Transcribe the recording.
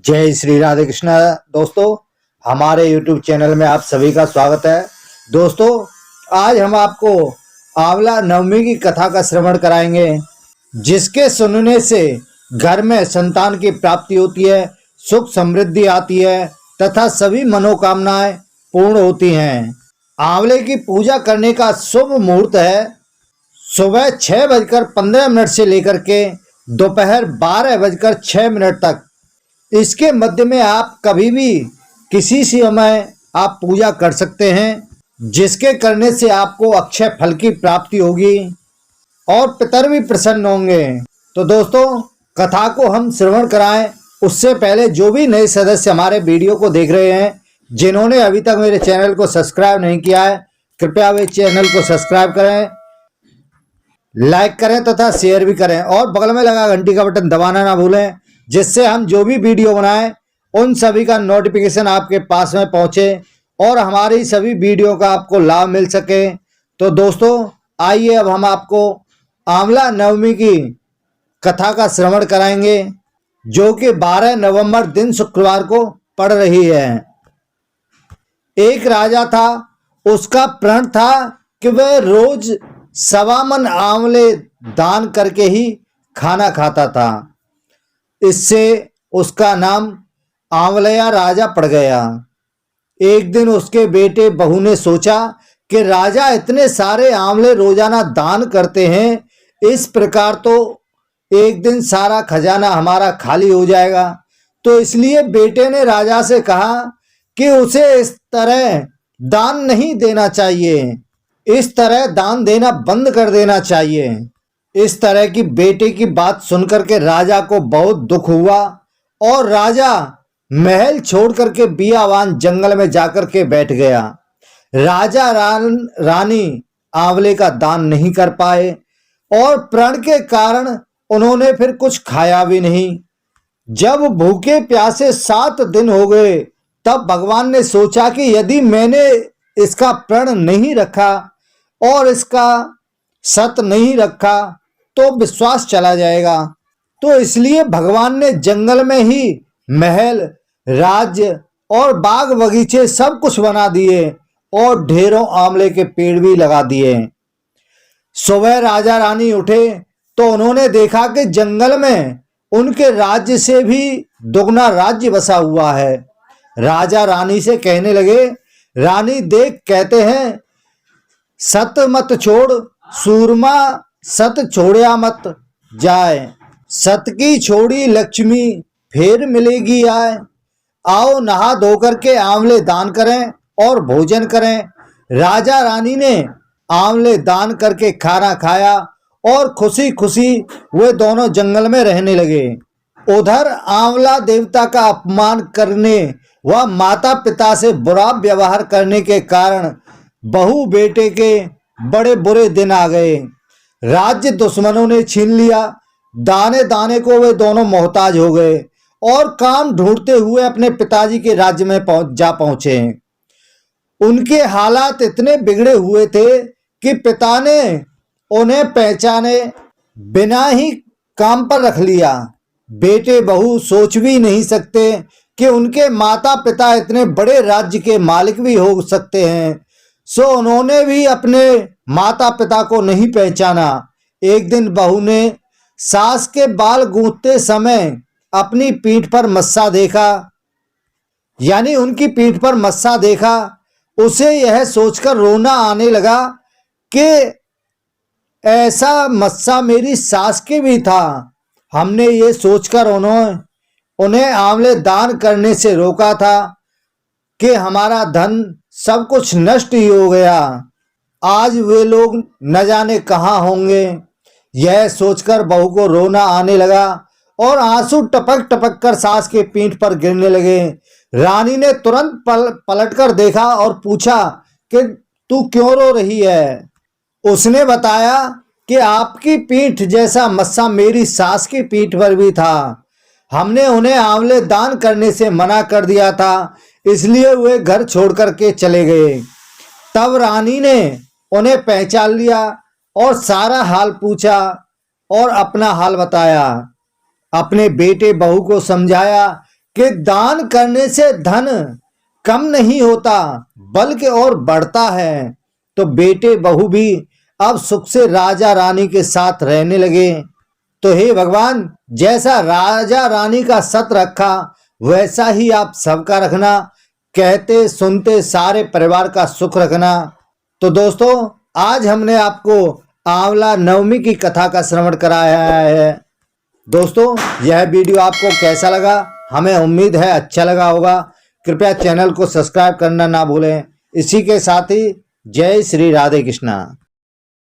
जय श्री राधे कृष्ण। दोस्तों, हमारे YouTube चैनल में आप सभी का स्वागत है। दोस्तों, आज हम आपको आंवला नवमी की कथा का श्रवण कराएंगे, जिसके सुनने से घर में संतान की प्राप्ति होती है, सुख समृद्धि आती है तथा सभी मनोकामनाएं पूर्ण होती हैं। आंवले की पूजा करने का शुभ मुहूर्त है सुबह 6:15 से लेकर के दोपहर 12:06 तक। इसके मध्य में आप कभी भी किसी समय आप पूजा कर सकते हैं, जिसके करने से आपको अक्षय फल की प्राप्ति होगी और पितर भी प्रसन्न होंगे। तो दोस्तों, कथा को हम श्रवण कराएं उससे पहले जो भी नए सदस्य हमारे वीडियो को देख रहे हैं, जिन्होंने अभी तक मेरे चैनल को सब्सक्राइब नहीं किया है, कृपया वे चैनल को सब्सक्राइब करें, लाइक करें तथा शेयर भी करें और बगल में लगा घंटी का बटन दबाना ना भूलें, जिससे हम जो भी वीडियो बनाएं उन सभी का नोटिफिकेशन आपके पास में पहुंचे और हमारी सभी वीडियो का आपको लाभ मिल सके। तो दोस्तों, आइए अब हम आपको आंवला नवमी की कथा का श्रवण कराएंगे, जो कि 12 नवंबर दिन शुक्रवार को पड़ रही है। एक राजा था, उसका प्रण था कि वह रोज 1.25 मन आंवले दान करके ही खाना खाता था। इससे उसका नाम आंवलया राजा पड़ गया। एक दिन उसके बेटे बहू ने सोचा कि राजा इतने सारे आंवले रोजाना दान करते हैं, इस प्रकार तो एक दिन सारा खजाना हमारा खाली हो जाएगा। तो इसलिए बेटे ने राजा से कहा कि उसे इस तरह दान नहीं देना चाहिए, इस तरह दान देना बंद कर देना चाहिए। इस तरह की बेटे की बात सुनकर के राजा को बहुत दुख हुआ और राजा महल छोड़ करके बियावान जंगल में जाकर के बैठ गया। राजा रानी आंवले का दान नहीं कर पाए और प्रण के कारण उन्होंने फिर कुछ खाया भी नहीं। जब भूखे प्यासे 7 दिन हो गए, तब भगवान ने सोचा कि यदि मैंने इसका प्रण नहीं रखा और इसका सत नहीं रखा तो विश्वास चला जाएगा। तो इसलिए भगवान ने जंगल में ही महल, राज्य और बाग बगीचे सब कुछ बना दिए और ढेरों आंवले के पेड़ भी लगा दिए। सुबह राजा रानी उठे तो उन्होंने देखा कि जंगल में उनके राज्य से भी दुगना राज्य बसा हुआ है। राजा रानी से कहने लगे, रानी देख, कहते हैं सत मत छोड़ सूरमा सत छोड़या मत जाए, सत की छोड़ी लक्ष्मी फिर मिलेगी आए। आओ नहा धोकर के आंवले दान करें और भोजन करें। राजा रानी ने आंवले दान करके खाना खाया और खुशी खुशी वे दोनों जंगल में रहने लगे। उधर आंवला देवता का अपमान करने व माता पिता से बुरा व्यवहार करने के कारण बहू बेटे के बड़े बुरे दिन आ गए। राज्य दुश्मनों ने छीन लिया। दाने दाने को वे दोनों मोहताज हो गए और काम ढूंढते हुए अपने पिताजी के राज्य में पहुंचे। उनके हालात इतने बिगड़े हुए थे कि पिता ने उन्हें पहचाने बिना ही काम पर रख लिया। बेटे बहू सोच भी नहीं सकते कि उनके माता पिता इतने बड़े राज्य के मालिक भी हो सकते हैं। सो उन्होंने भी अपने माता पिता को नहीं पहचाना। एक दिन बहू ने सास के बाल गूंथते समय अपनी पीठ पर मस्सा देखा, यानी उनकी पीठ पर मस्सा देखा। उसे यह सोचकर रोना आने लगा कि ऐसा मस्सा मेरी सास के भी था। हमने ये सोचकर उन्हें आंवले दान करने से रोका था कि हमारा धन सब कुछ नष्ट ही हो गया। आज वे लोग न जाने कहाँ होंगे। यह सोचकर बहू को रोना आने लगा और आंसू टपक टपक कर सास के पीठ पर गिरने लगे। रानी ने तुरंत पलटकर देखा और पूछा कि तू क्यों रो रही है। उसने बताया कि आपकी पीठ जैसा मस्सा मेरी सास की पीठ पर भी था। हमने उन्हें आंवले दान करने से मना कर दिया था, इसलिए वे घर छोड़ करके चले गए। तब रानी ने उन्हें पहचान लिया और सारा हाल पूछा और अपना हाल बताया। अपने बेटे बहू को समझाया कि दान करने से धन कम नहीं होता बल्कि और बढ़ता है। तो बेटे बहू भी अब सुख से राजा रानी के साथ रहने लगे। तो हे भगवान, जैसा राजा रानी का सत रखा वैसा ही आप सबका रखना, कहते सुनते सारे परिवार का सुख रखना। तो दोस्तों, आज हमने आपको आंवला नवमी की कथा का श्रवण कराया है। दोस्तों, यह वीडियो आपको कैसा लगा? हमें उम्मीद है अच्छा लगा होगा। कृपया चैनल को सब्सक्राइब करना ना भूलें। इसी के साथ ही जय श्री राधे कृष्णा।